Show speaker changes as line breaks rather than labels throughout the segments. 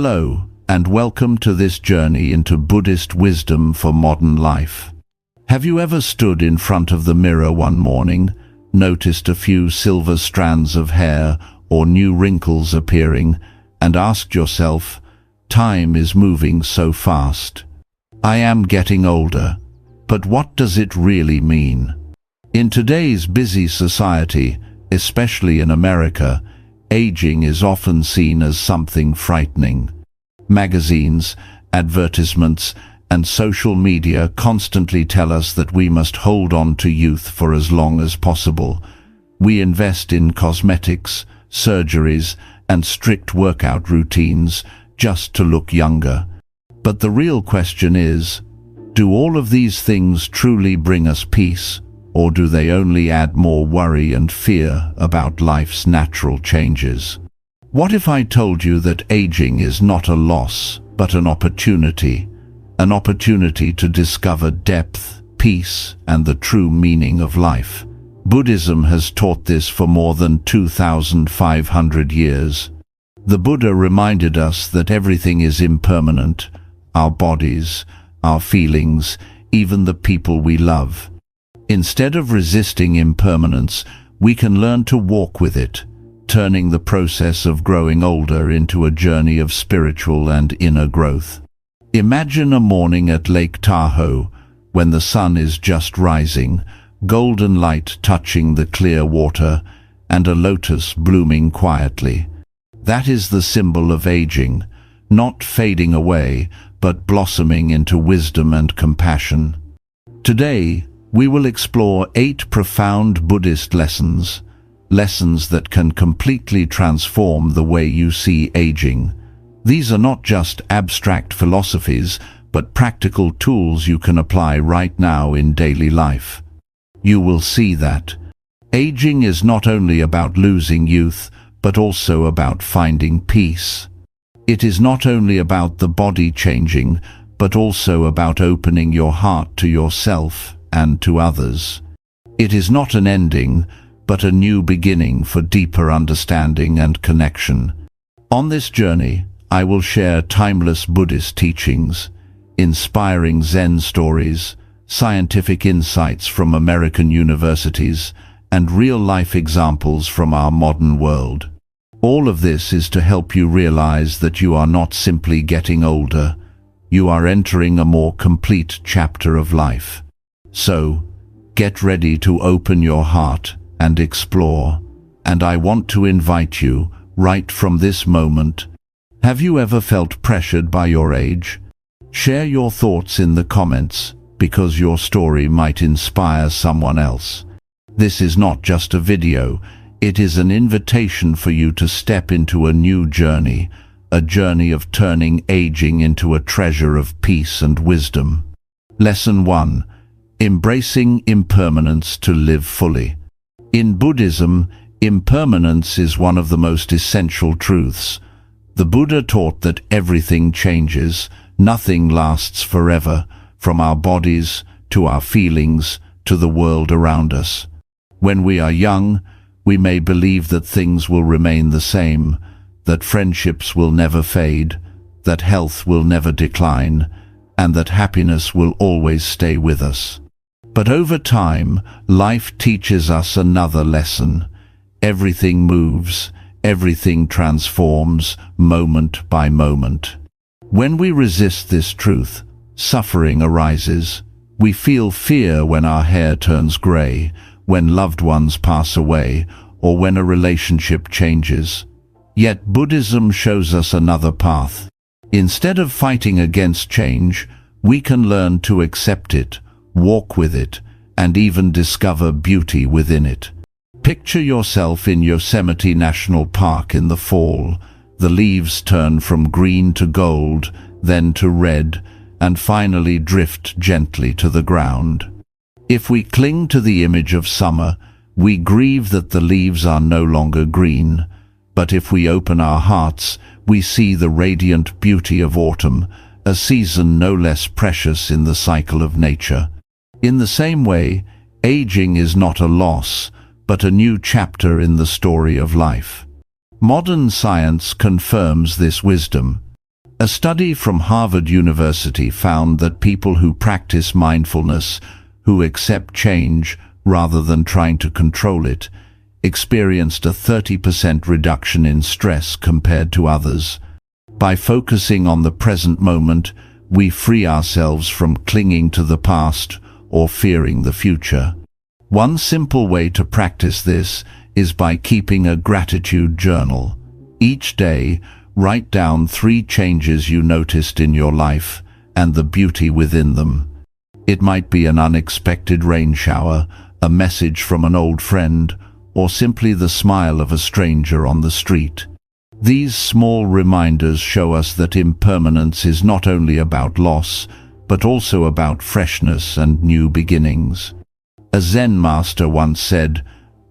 Hello, and welcome to this journey into Buddhist wisdom for modern life. Have you ever stood in front of the mirror one morning, noticed a few silver strands of hair or new wrinkles appearing, and asked yourself, "Time is moving so fast. I am getting older, but what does it really mean?" In today's busy society, especially in America, aging is often seen as something frightening. Magazines, advertisements, and social media constantly tell us that we must hold on to youth for as long as possible. We invest in cosmetics, surgeries, and strict workout routines just to look younger. But the real question is, do all of these things truly bring us peace, or do they only add more worry and fear about life's natural changes? What if I told you that aging is not a loss, but an opportunity to discover depth, peace, and the true meaning of life? Buddhism has taught this for more than 2,500 years. The Buddha reminded us that everything is impermanent: our bodies, our feelings, even the people we love. Instead of resisting impermanence, we can learn to walk with it, turning the process of growing older into a journey of spiritual and inner growth. Imagine a morning at Lake Tahoe, when the sun is just rising, golden light touching the clear water, and a lotus blooming quietly. That is the symbol of aging, not fading away, but blossoming into wisdom and compassion. Today, we will explore 8 profound Buddhist lessons that can completely transform the way you see aging. These are not just abstract philosophies, but practical tools you can apply right now in daily life. You will see that aging is not only about losing youth, but also about finding peace. It is not only about the body changing, but also about opening your heart to yourself and to others. It is not an ending, but a new beginning for deeper understanding and connection. On this journey, I will share timeless Buddhist teachings, inspiring Zen stories, scientific insights from American universities, and real-life examples from our modern world. All of this is to help you realize that you are not simply getting older, you are entering a more complete chapter of life. So, get ready to open your heart and explore, and I want to invite you, right from this moment. Have you ever felt pressured by your age? Share your thoughts in the comments, because your story might inspire someone else. This is not just a video, it is an invitation for you to step into a new journey, a journey of turning aging into a treasure of peace and wisdom. Lesson 1. Embracing impermanence to live fully. In Buddhism, impermanence is one of the most essential truths. The Buddha taught that everything changes, nothing lasts forever, from our bodies to our feelings to the world around us. When we are young, we may believe that things will remain the same, that friendships will never fade, that health will never decline, and that happiness will always stay with us. But over time, life teaches us another lesson. Everything moves, everything transforms, moment by moment. When we resist this truth, suffering arises. We feel fear when our hair turns gray, when loved ones pass away, or when a relationship changes. Yet Buddhism shows us another path. Instead of fighting against change, we can learn to accept it, walk with it, and even discover beauty within it. Picture yourself in Yosemite National Park in the fall. The leaves turn from green to gold, then to red, and finally drift gently to the ground. If we cling to the image of summer, we grieve that the leaves are no longer green. But if we open our hearts, we see the radiant beauty of autumn, a season no less precious in the cycle of nature. In the same way, aging is not a loss, but a new chapter in the story of life. Modern science confirms this wisdom. A study from Harvard University found that people who practice mindfulness, who accept change rather than trying to control it, experienced a 30% reduction in stress compared to others. By focusing on the present moment, we free ourselves from clinging to the past or fearing the future. One simple way to practice this is by keeping a gratitude journal. Each day, write down 3 changes you noticed in your life and the beauty within them. It might be an unexpected rain shower, a message from an old friend, or simply the smile of a stranger on the street. These small reminders show us that impermanence is not only about loss, but also about freshness and new beginnings. A Zen master once said,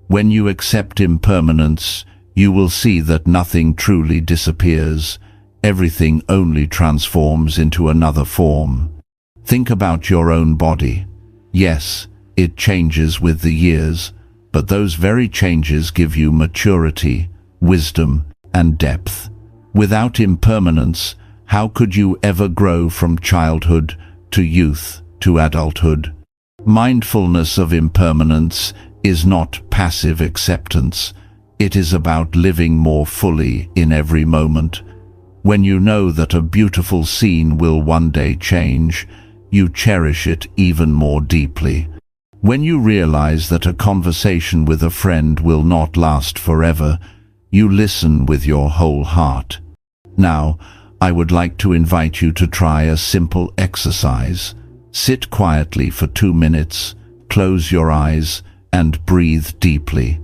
"When you accept impermanence, you will see that nothing truly disappears. Everything only transforms into another form." Think about your own body. Yes, it changes with the years, but those very changes give you maturity, wisdom, and depth. Without impermanence, how could you ever grow from childhood to youth to adulthood? Mindfulness of impermanence is not passive acceptance. It is about living more fully in every moment. When you know that a beautiful scene will one day change, you cherish it even more deeply. When you realize that a conversation with a friend will not last forever, you listen with your whole heart. Now, I would like to invite you to try a simple exercise. Sit quietly for 2 minutes, close your eyes, and breathe deeply.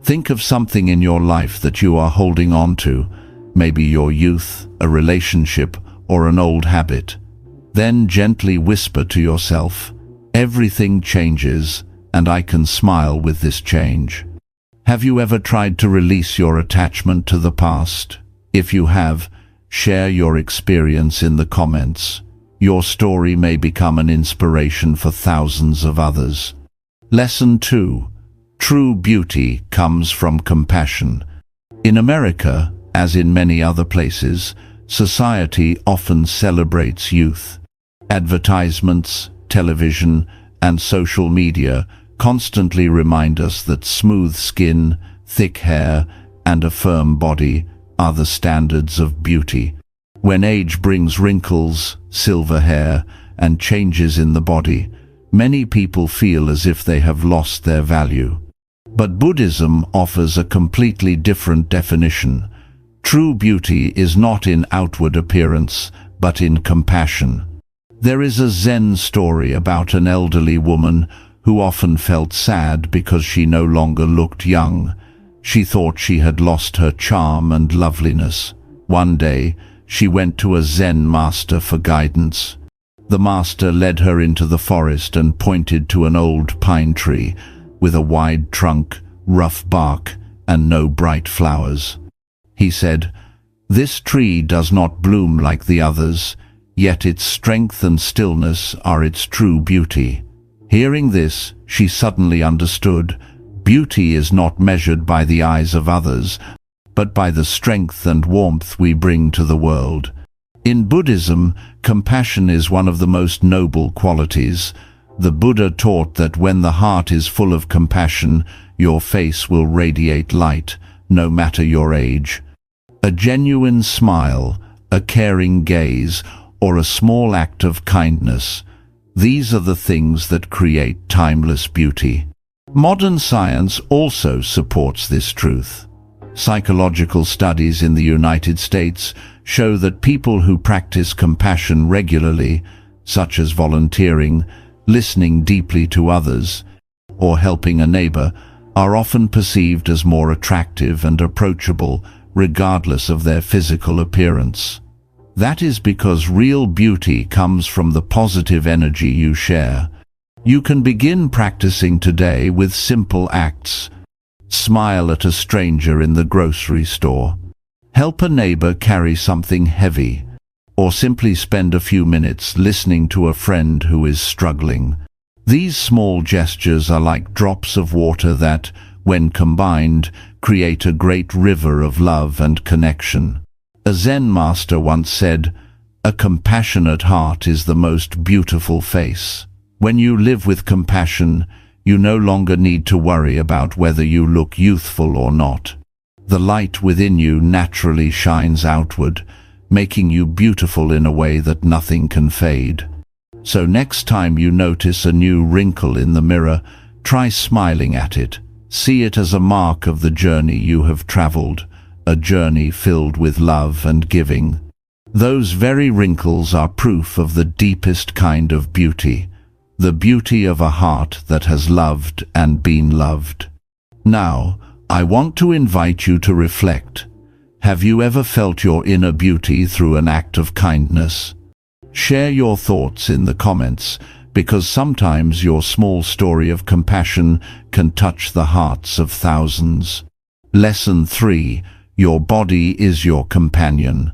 Think of something in your life that you are holding on to, maybe your youth, a relationship, or an old habit. Then gently whisper to yourself, "Everything changes, and I can smile with this change." Have you ever tried to release your attachment to the past? If you have, share your experience in the comments. Your story may become an inspiration for thousands of others. Lesson 2. True beauty comes from compassion. In America, as in many other places, society often celebrates youth. Advertisements, television, and social media constantly remind us that smooth skin, thick hair, and a firm body are the standards of beauty. When age brings wrinkles, silver hair, and changes in the body, many people feel as if they have lost their value. But Buddhism offers a completely different definition. True beauty is not in outward appearance, but in compassion. There is a Zen story about an elderly woman who often felt sad because she no longer looked young. She thought she had lost her charm and loveliness. One day, she went to a Zen master for guidance. The master led her into the forest and pointed to an old pine tree with a wide trunk, rough bark, and no bright flowers. He said, "This tree does not bloom like the others, yet its strength and stillness are its true beauty." Hearing this, she suddenly understood, beauty is not measured by the eyes of others, but by the strength and warmth we bring to the world. In Buddhism, compassion is one of the most noble qualities. The Buddha taught that when the heart is full of compassion, your face will radiate light, no matter your age. A genuine smile, a caring gaze, or a small act of kindness, these are the things that create timeless beauty. Modern science also supports this truth. Psychological studies in the United States show that people who practice compassion regularly, such as volunteering, listening deeply to others, or helping a neighbor, are often perceived as more attractive and approachable, regardless of their physical appearance. That is because real beauty comes from the positive energy you share. You can begin practicing today with simple acts. Smile at a stranger in the grocery store. Help a neighbor carry something heavy. Or simply spend a few minutes listening to a friend who is struggling. These small gestures are like drops of water that, when combined, create a great river of love and connection. A Zen master once said, A compassionate heart is the most beautiful face. When you live with compassion, you no longer need to worry about whether you look youthful or not. The light within you naturally shines outward, making you beautiful in a way that nothing can fade. So next time you notice a new wrinkle in the mirror, try smiling at it. See it as a mark of the journey you have traveled, a journey filled with love and giving. Those very wrinkles are proof of the deepest kind of beauty, the beauty of a heart that has loved and been loved. Now, I want to invite you to reflect. Have you ever felt your inner beauty through an act of kindness? Share your thoughts in the comments, because sometimes your small story of compassion can touch the hearts of thousands. Lesson 3. Your body is your companion.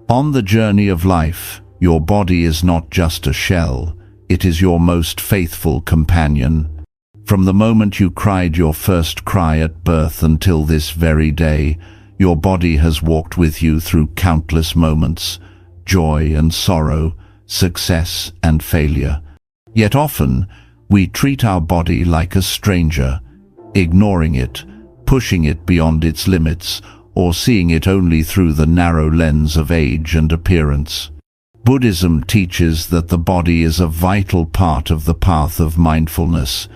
On the journey of life, your body is not just a shell, it is your most faithful companion. From the moment you cried your first cry at birth until this very day, your body has walked with you through countless moments, joy and sorrow, success and failure. Yet often, we treat our body like a stranger, ignoring it, pushing it beyond its limits, or seeing it only through the narrow lens of age and appearance. Buddhism teaches that the body is a vital part of the path of mindfulness.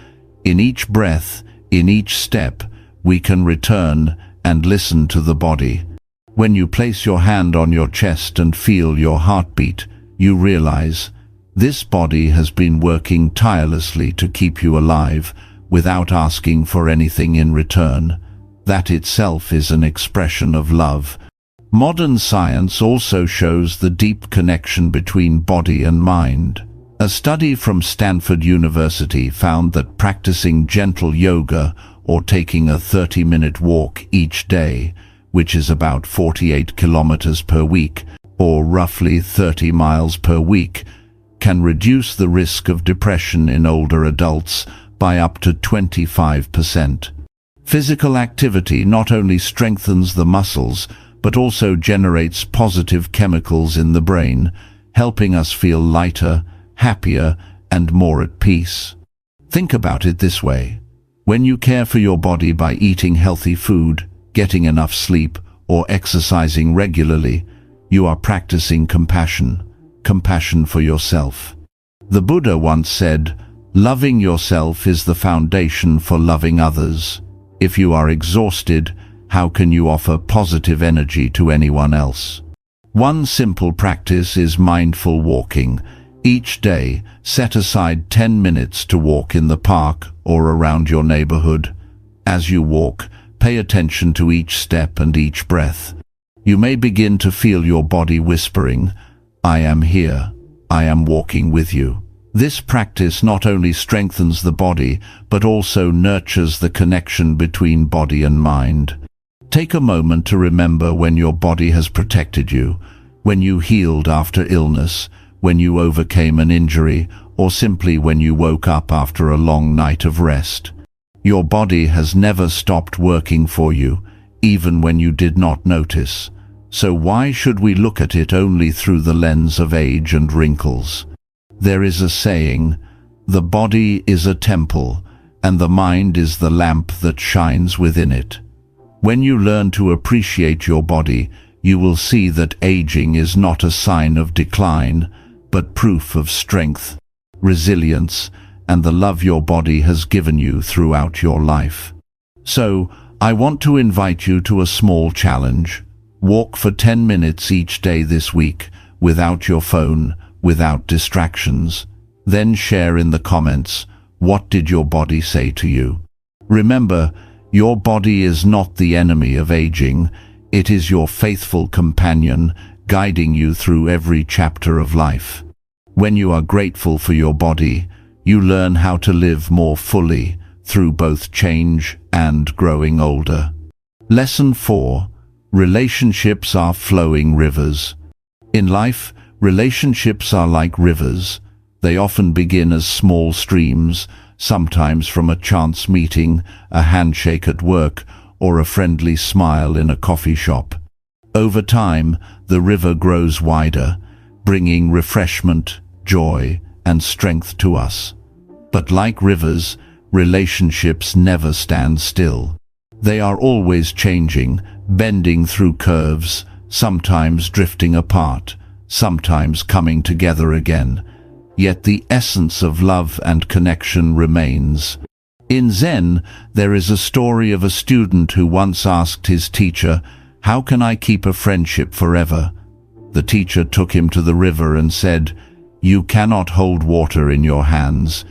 In each breath, in each step, we can return and listen to the body. When you place your hand on your chest and feel your heartbeat, you realize, this body has been working tirelessly to keep you alive without asking for anything in return. That itself is an expression of love. Modern science also shows the deep connection between body and mind. A study from Stanford University found that practicing gentle yoga or taking a 30-minute walk each day, which is about 48 kilometers per week, or roughly 30 miles per week, can reduce the risk of depression in older adults by up to 25%. Physical activity not only strengthens the muscles, but also generates positive chemicals in the brain, helping us feel lighter, happier, and more at peace. Think about it this way. When you care for your body by eating healthy food, getting enough sleep, or exercising regularly, you are practicing compassion for yourself. The Buddha once said, "Loving yourself is the foundation for loving others." If you are exhausted, how can you offer positive energy to anyone else? One simple practice is mindful walking. Each day, set aside 10 minutes to walk in the park or around your neighborhood. As you walk, pay attention to each step and each breath. You may begin to feel your body whispering, "I am here. I am walking with you." This practice not only strengthens the body, but also nurtures the connection between body and mind. Take a moment to remember when your body has protected you, when you healed after illness, when you overcame an injury, or simply when you woke up after a long night of rest. Your body has never stopped working for you, even when you did not notice. So why should we look at it only through the lens of age and wrinkles? There is a saying, "The body is a temple, and the mind is the lamp that shines within it." When you learn to appreciate your body, you will see that aging is not a sign of decline, but proof of strength, resilience, and the love your body has given you throughout your life. So, I want to invite you to a small challenge. Walk for 10 minutes each day this week, without your phone, without distractions. Then share in the comments, what did your body say to you? Remember, your body is not the enemy of aging. It is your faithful companion, guiding you through every chapter of life. When you are grateful for your body, you learn how to live more fully through both change and growing older. Lesson 4. Relationships are flowing rivers. In life, relationships are like rivers. They often begin as small streams, sometimes from a chance meeting, a handshake at work, or a friendly smile in a coffee shop. Over time, the river grows wider, bringing refreshment, joy, and strength to us. But like rivers, relationships never stand still. They are always changing, bending through curves, sometimes drifting apart, sometimes coming together again. Yet the essence of love and connection remains. In Zen, there is a story of a student who once asked his teacher, "How can I keep a friendship forever?" The teacher took him to the river and said, "You cannot hold water in your hands,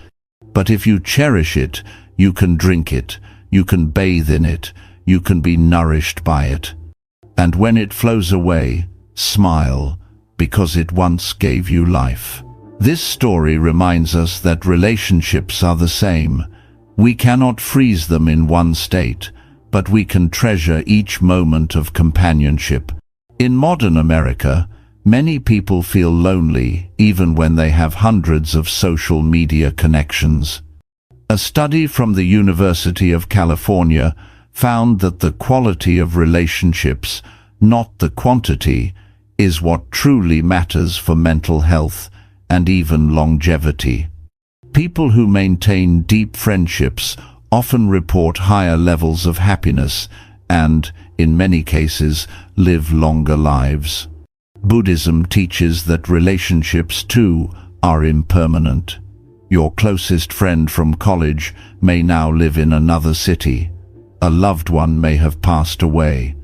but if you cherish it, you can drink it, you can bathe in it, you can be nourished by it. And when it flows away, smile, because it once gave you life." This story reminds us that relationships are the same. We cannot freeze them in one state, but we can treasure each moment of companionship. In modern America, many people feel lonely even when they have hundreds of social media connections. A study from the University of California found that the quality of relationships, not the quantity, is what truly matters for mental health and even longevity. People who maintain deep friendships often report higher levels of happiness and, in many cases, live longer lives. Buddhism teaches that relationships, too, are impermanent. Your closest friend from college may now live in another city. A loved one may have passed away.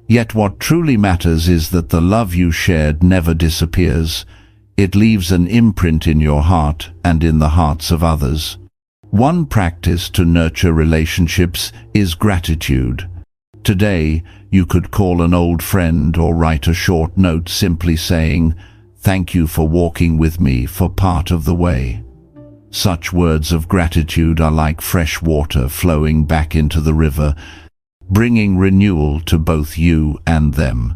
Yet what truly matters is that the love you shared never disappears. It leaves an imprint in your heart and in the hearts of others. One practice to nurture relationships is gratitude. Today, you could call an old friend or write a short note simply saying, "Thank you for walking with me for part of the way." Such words of gratitude are like fresh water flowing back into the river, bringing renewal to both you and them.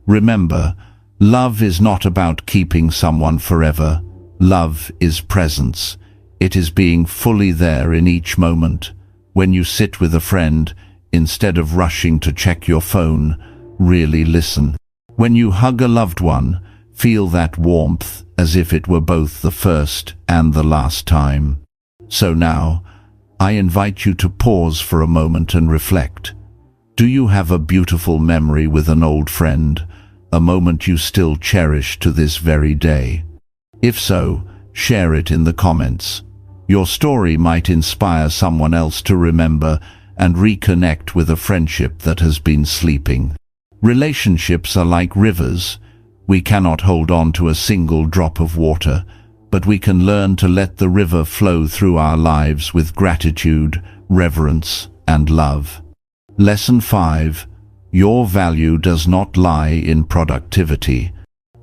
Remember, love is not about keeping someone forever. Love is presence. It is being fully there in each moment. When you sit with a friend, instead of rushing to check your phone, really listen. When you hug a loved one, feel that warmth as if it were both the first and the last time. So now, I invite you to pause for a moment and reflect. Do you have a beautiful memory with an old friend, a moment you still cherish to this very day? If so, share it in the comments. Your story might inspire someone else to remember and reconnect with a friendship that has been sleeping. Relationships are like rivers. We cannot hold on to a single drop of water, but we can learn to let the river flow through our lives with gratitude, reverence, and love. Lesson 5. Your value does not lie in productivity.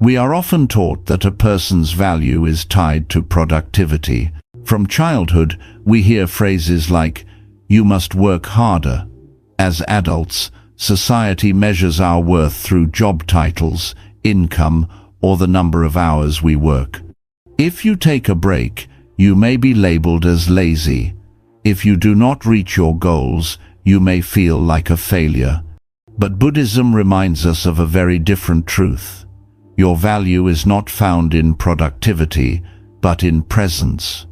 We are often taught that a person's value is tied to productivity. From childhood, we hear phrases like, "You must work harder." As adults, society measures our worth through job titles, income, or the number of hours we work. If you take a break, you may be labeled as lazy. If you do not reach your goals, you may feel like a failure. But Buddhism reminds us of a very different truth. Your value is not found in productivity, but in presence.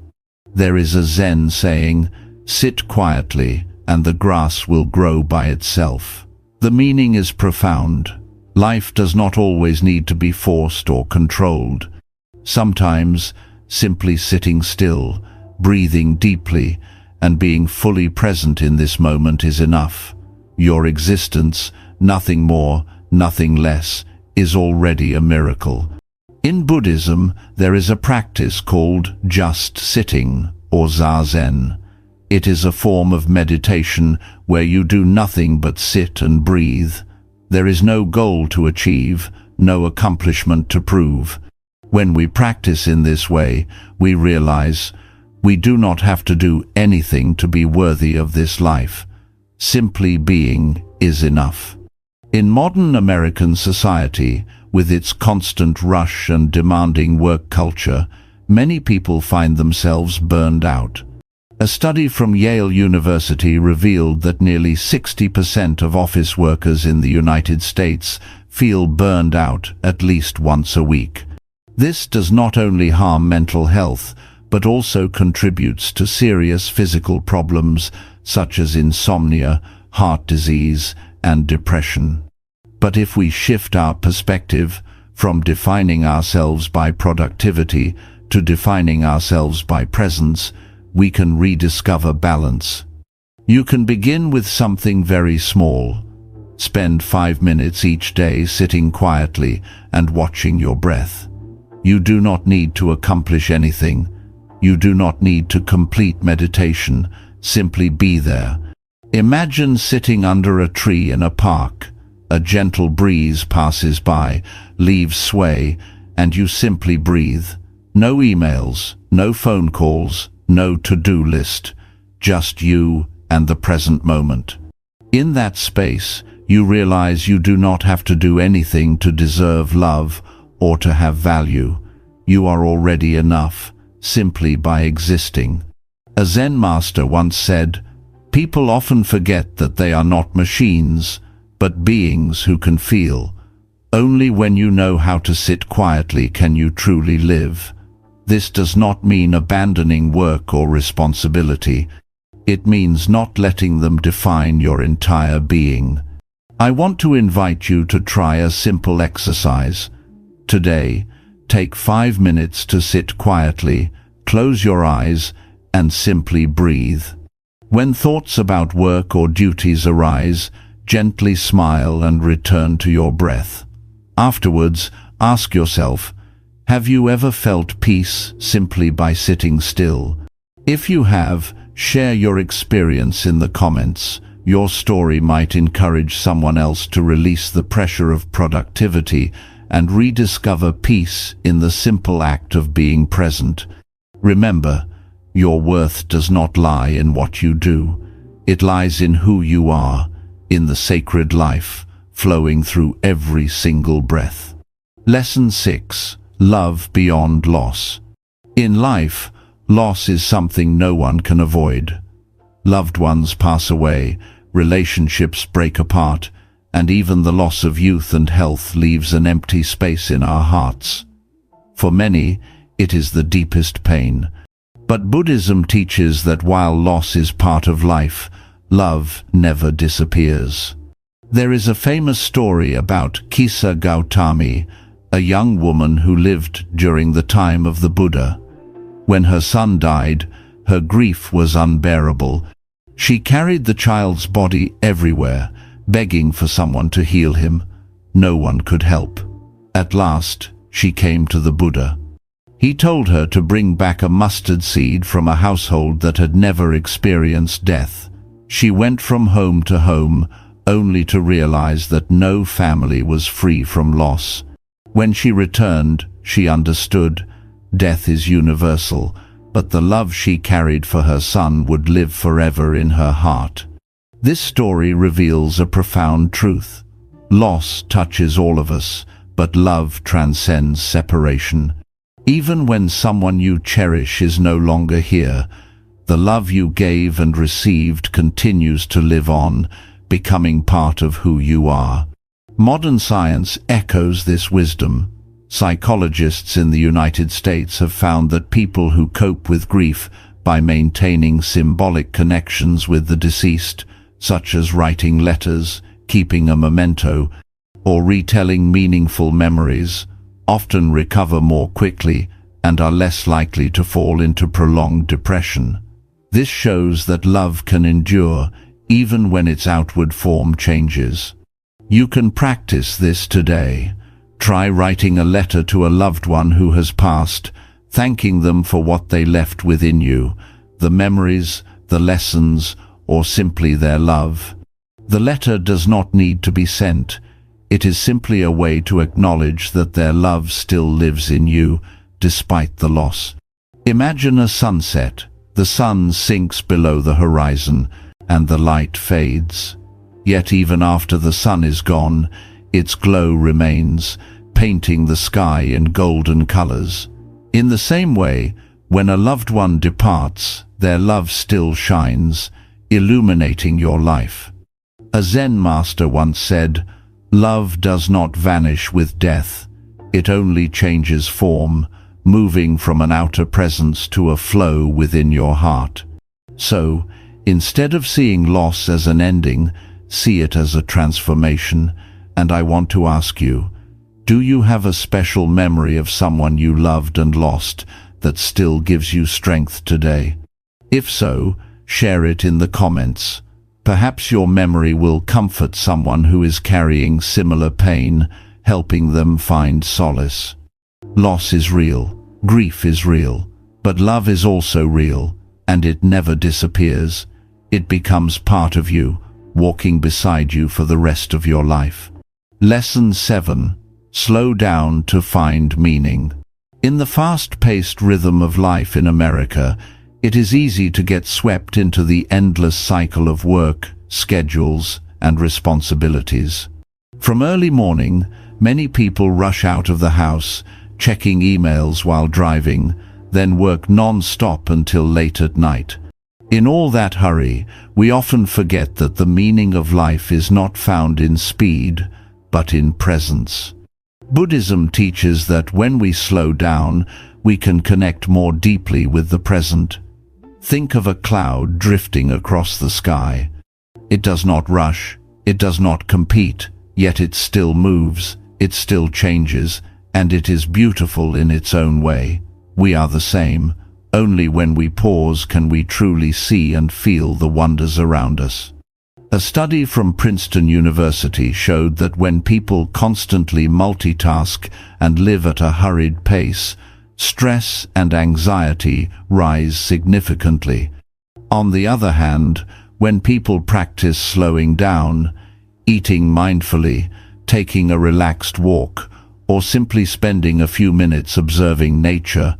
There is a Zen saying, "Sit quietly, and the grass will grow by itself." The meaning is profound. Life does not always need to be forced or controlled. Sometimes, simply sitting still, breathing deeply, and being fully present in this moment is enough. Your existence, nothing more, nothing less, is already a miracle. In Buddhism, there is a practice called just sitting, or zazen. It is a form of meditation where you do nothing but sit and breathe. There is no goal to achieve, no accomplishment to prove. When we practice in this way, we realize we do not have to do anything to be worthy of this life. Simply being is enough. In modern American society, with its constant rush and demanding work culture, many people find themselves burned out. A study from Yale University revealed that nearly 60% of office workers in the United States feel burned out at least once a week. This does not only harm mental health, but also contributes to serious physical problems such as insomnia, heart disease, and depression. But if we shift our perspective from defining ourselves by productivity to defining ourselves by presence, we can rediscover balance. You can begin with something very small. Spend 5 minutes each day sitting quietly and watching your breath. You do not need to accomplish anything. You do not need to complete meditation. Simply be there. Imagine sitting under a tree in a park. A gentle breeze passes by, leaves sway, and you simply breathe. No emails, no phone calls, no to-do list. Just you and the present moment. In that space, you realize you do not have to do anything to deserve love or to have value. You are already enough, simply by existing. A Zen master once said, "People often forget that they are not machines, but beings who can feel. Only when you know how to sit quietly can you truly live." This does not mean abandoning work or responsibility. It means not letting them define your entire being. I want to invite you to try a simple exercise. Today, take 5 minutes to sit quietly, close your eyes, and simply breathe. When thoughts about work or duties arise, gently smile and return to your breath. Afterwards, ask yourself, have you ever felt peace simply by sitting still? If you have, share your experience in the comments. Your story might encourage someone else to release the pressure of productivity and rediscover peace in the simple act of being present. Remember, your worth does not lie in what you do. It lies in who you are, in the sacred life flowing through every single breath. Lesson 6. Love beyond loss. In life, loss is something no one can avoid. Loved ones pass away, relationships break apart, and even the loss of youth and health leaves an empty space in our hearts. For many, it is the deepest pain. But Buddhism teaches that while loss is part of life, love never disappears. There is a famous story about Kisa Gautami, a young woman who lived during the time of the Buddha. When her son died, her grief was unbearable. She carried the child's body everywhere, begging for someone to heal him. No one could help. At last, she came to the Buddha. He told her to bring back a mustard seed from a household that had never experienced death. She went from home to home, only to realize that no family was free from loss. When she returned, she understood. Death is universal, but the love she carried for her son would live forever in her heart. This story reveals a profound truth. Loss touches all of us, but love transcends separation. Even when someone you cherish is no longer here, the love you gave and received continues to live on, becoming part of who you are. Modern science echoes this wisdom. Psychologists in the United States have found that people who cope with grief by maintaining symbolic connections with the deceased, such as writing letters, keeping a memento, or retelling meaningful memories, often recover more quickly and are less likely to fall into prolonged depression. This shows that love can endure even when its outward form changes. You can practice this today. Try writing a letter to a loved one who has passed, thanking them for what they left within you, the memories, the lessons, or simply their love. The letter does not need to be sent. It is simply a way to acknowledge that their love still lives in you, despite the loss. Imagine a sunset. The sun sinks below the horizon, and the light fades. Yet even after the sun is gone, its glow remains, painting the sky in golden colors. In the same way, when a loved one departs, their love still shines, illuminating your life. A Zen master once said, "Love does not vanish with death. It only changes form, moving from an outer presence to a flow within your heart. So, instead of seeing loss as an ending, see it as a transformation. And I want to ask you, do you have a special memory of someone you loved and lost that still gives you strength today? If so, share it in the comments. Perhaps your memory will comfort someone who is carrying similar pain, helping them find solace. Loss is real, grief is real, but love is also real, and it never disappears. It becomes part of you, walking beside you for the rest of your life. Lesson 7. Slow down to find meaning. In the fast-paced rhythm of life in America, it is easy to get swept into the endless cycle of work, schedules, and responsibilities. From early morning, many people rush out of the house, checking emails while driving, then work non-stop until late at night. In all that hurry, we often forget that the meaning of life is not found in speed, but in presence. Buddhism teaches that when we slow down, we can connect more deeply with the present. Think of a cloud drifting across the sky. It does not rush, it does not compete, yet it still moves, it still changes, and it is beautiful in its own way. We are the same. Only when we pause can we truly see and feel the wonders around us. A study from Princeton University showed that when people constantly multitask and live at a hurried pace, stress and anxiety rise significantly. On the other hand, when people practice slowing down, eating mindfully, taking a relaxed walk, or simply spending a few minutes observing nature,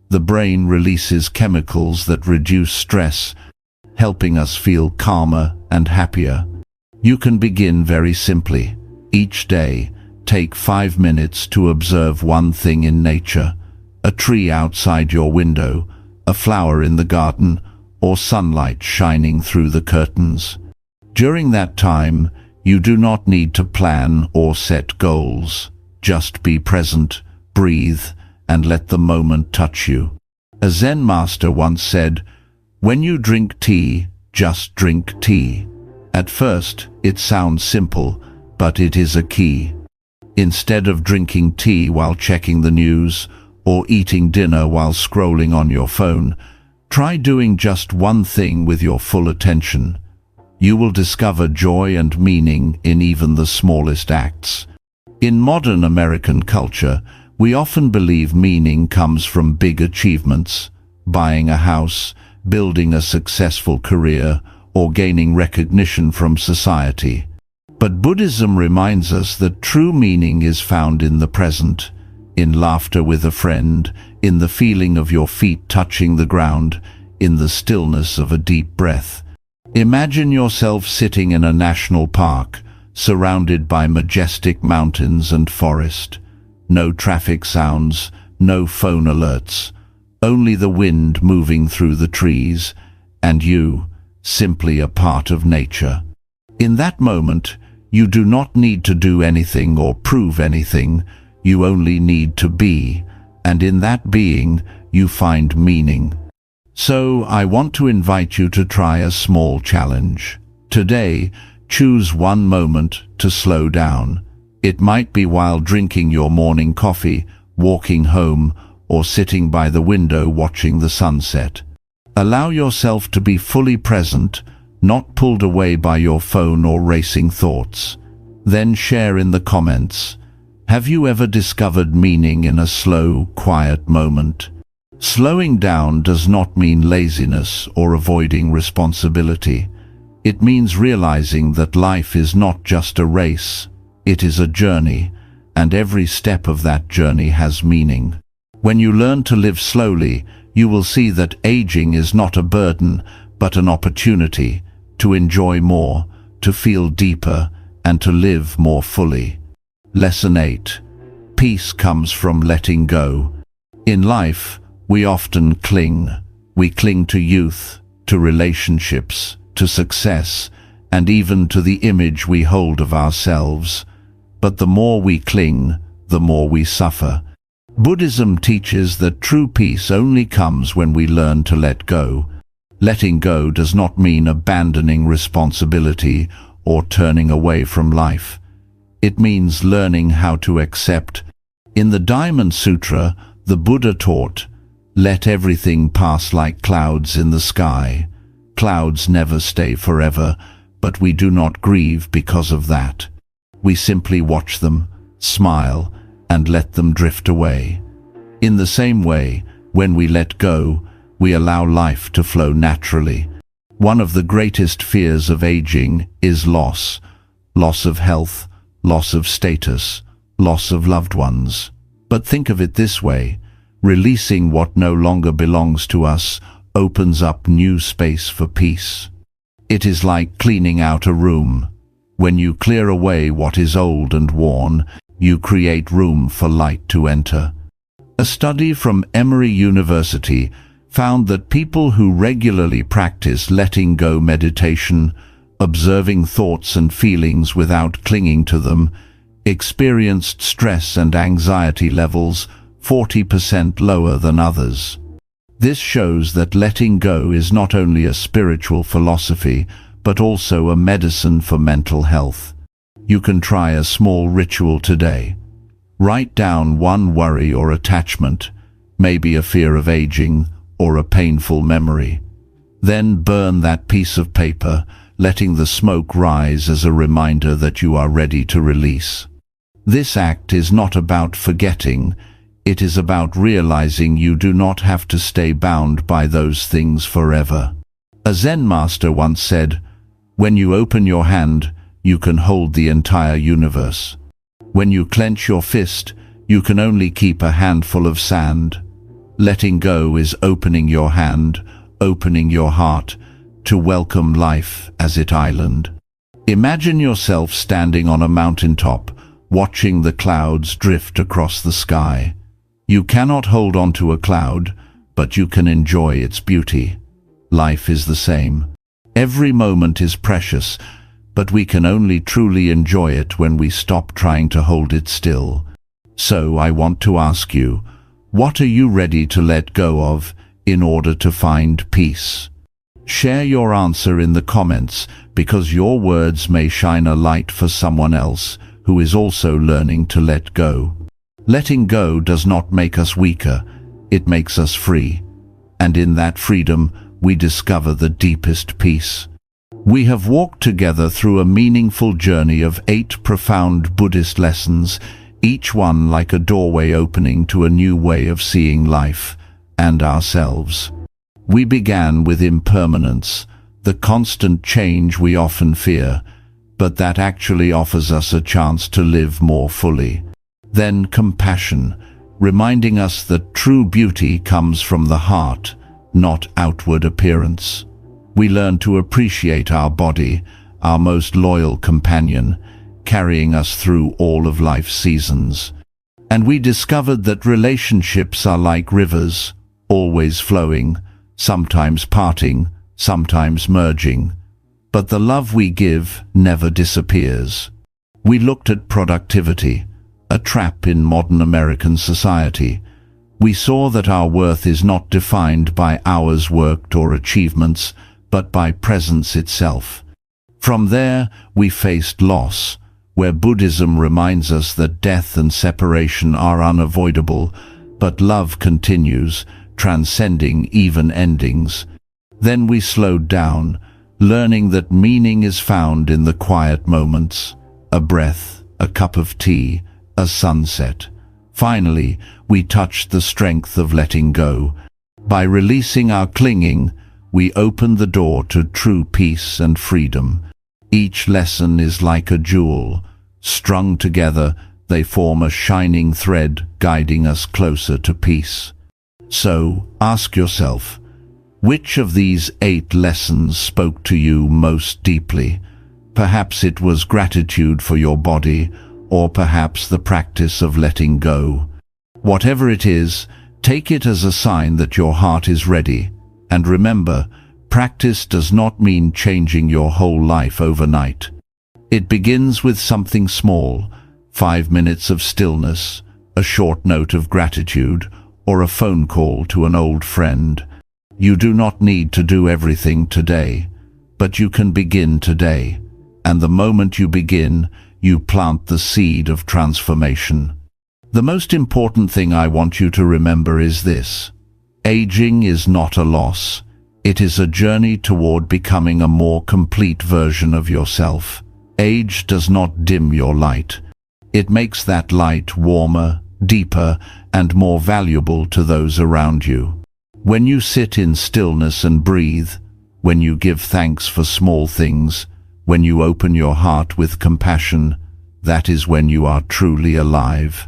the brain releases chemicals that reduce stress, helping us feel calmer and happier. You can begin very simply. Each day, take 5 minutes to observe one thing in nature: a tree outside your window, a flower in the garden, or sunlight shining through the curtains. During that time, you do not need to plan or set goals. Just be present, breathe, and let the moment touch you. A Zen master once said, "When you drink tea, just drink tea." At first, it sounds simple, but it is a key. Instead of drinking tea while checking the news, or eating dinner while scrolling on your phone, try doing just one thing with your full attention. You will discover joy and meaning in even the smallest acts. In modern American culture, we often believe meaning comes from big achievements: buying a house, building a successful career, or gaining recognition from society. But Buddhism reminds us that true meaning is found in the present, in laughter with a friend, in the feeling of your feet touching the ground, in the stillness of a deep breath. Imagine yourself sitting in a national park, surrounded by majestic mountains and forest. No traffic sounds, no phone alerts, only the wind moving through the trees, and you, simply a part of nature. In that moment, you do not need to do anything or prove anything. You only need to be, and in that being, you find meaning. So, I want to invite you to try a small challenge. Today, choose one moment to slow down. It might be while drinking your morning coffee, walking home, or sitting by the window watching the sunset. Allow yourself to be fully present, not pulled away by your phone or racing thoughts. Then share in the comments. Have you ever discovered meaning in a slow, quiet moment? Slowing down does not mean laziness or avoiding responsibility. It means realizing that life is not just a race. It is a journey, and every step of that journey has meaning. When you learn to live slowly, you will see that aging is not a burden, but an opportunity to enjoy more, to feel deeper, and to live more fully. Lesson 8. Peace comes from letting go. In life, we often cling. We cling to youth, to relationships, to success, and even to the image we hold of ourselves. But the more we cling, the more we suffer. Buddhism teaches that true peace only comes when we learn to let go. Letting go does not mean abandoning responsibility or turning away from life. It means learning how to accept. In the Diamond Sutra, the Buddha taught, "Let everything pass like clouds in the sky." Clouds never stay forever, but we do not grieve because of that. We simply watch them, smile, and let them drift away. In the same way, when we let go, we allow life to flow naturally. One of the greatest fears of aging is loss. Loss of health, loss of status, loss of loved ones. But think of it this way: releasing what no longer belongs to us opens up new space for peace. It is like cleaning out a room. When you clear away what is old and worn, you create room for light to enter. A study from Emory University found that people who regularly practice letting go meditation, observing thoughts and feelings without clinging to them, experienced stress and anxiety levels 40% lower than others. This shows that letting go is not only a spiritual philosophy, but also a medicine for mental health. You can try a small ritual today. Write down one worry or attachment, maybe a fear of aging or a painful memory. Then burn that piece of paper, letting the smoke rise as a reminder that you are ready to release. This act is not about forgetting. It is about realizing you do not have to stay bound by those things forever. A Zen master once said, "When you open your hand, you can hold the entire universe. When you clench your fist, you can only keep a handful of sand." Letting go is opening your hand, opening your heart, to welcome life as its island. Imagine yourself standing on a mountaintop, watching the clouds drift across the sky. You cannot hold on to a cloud, but you can enjoy its beauty. Life is the same. Every moment is precious, but we can only truly enjoy it when we stop trying to hold it still. So I want to ask you, what are you ready to let go of in order to find peace? Share your answer in the comments, because your words may shine a light for someone else who is also learning to let go. Letting go does not make us weaker, it makes us free. And in that freedom, we discover the deepest peace. We have walked together through a meaningful journey of 8 profound Buddhist lessons, each one like a doorway opening to a new way of seeing life and ourselves. We began with impermanence, the constant change we often fear, but that actually offers us a chance to live more fully. Then compassion, reminding us that true beauty comes from the heart, not outward appearance. We learn to appreciate our body, our most loyal companion, carrying us through all of life's seasons. And we discovered that relationships are like rivers, always flowing, sometimes parting, sometimes merging. But the love we give never disappears. We looked at productivity, a trap in modern American society. We saw that our worth is not defined by hours worked or achievements, but by presence itself. From there, we faced loss, where Buddhism reminds us that death and separation are unavoidable, but love continues, transcending even endings. Then we slowed down, learning that meaning is found in the quiet moments, a breath, a cup of tea, a sunset. Finally, we touched the strength of letting go. By releasing our clinging, we open the door to true peace and freedom. Each lesson is like a jewel. Strung together, they form a shining thread guiding us closer to peace. So, ask yourself, which of these 8 lessons spoke to you most deeply? Perhaps it was gratitude for your body, or perhaps the practice of letting go. Whatever it is, take it as a sign that your heart is ready. And remember, practice does not mean changing your whole life overnight. It begins with something small, 5 minutes of stillness, a short note of gratitude, or a phone call to an old friend. You do not need to do everything today, but you can begin today. And the moment you begin, you plant the seed of transformation. The most important thing I want you to remember is this: aging is not a loss. It is a journey toward becoming a more complete version of yourself. Age does not dim your light. It makes that light warmer, deeper, and more valuable to those around you. When you sit in stillness and breathe, when you give thanks for small things, when you open your heart with compassion, that is when you are truly alive.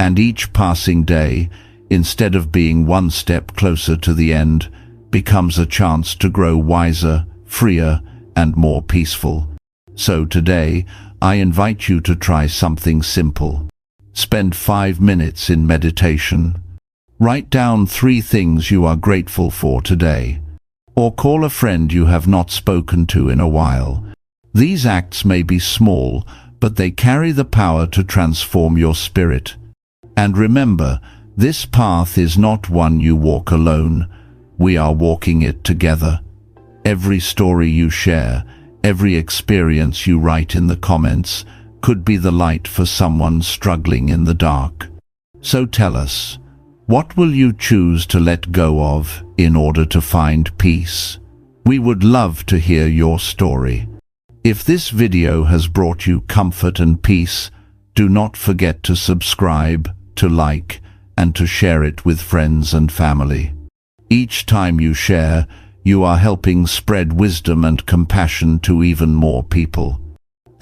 And each passing day, instead of being one step closer to the end, becomes a chance to grow wiser, freer, and more peaceful. So today, I invite you to try something simple. Spend 5 minutes in meditation. Write down 3 things you are grateful for today. Or call a friend you have not spoken to in a while. These acts may be small, but they carry the power to transform your spirit. And remember, this path is not one you walk alone. We are walking it together. Every story you share, every experience you write in the comments, could be the light for someone struggling in the dark. So tell us, what will you choose to let go of in order to find peace? We would love to hear your story. If this video has brought you comfort and peace, do not forget to subscribe, to like, and to share it with friends and family. Each time you share, you are helping spread wisdom and compassion to even more people.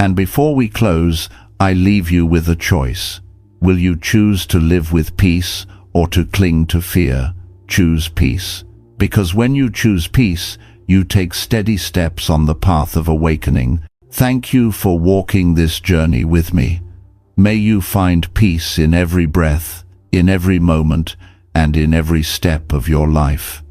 And before we close, I leave you with a choice. Will you choose to live with peace or to cling to fear? Choose peace. Because when you choose peace, you take steady steps on the path of awakening. Thank you for walking this journey with me. May you find peace in every breath, in every moment, and in every step of your life.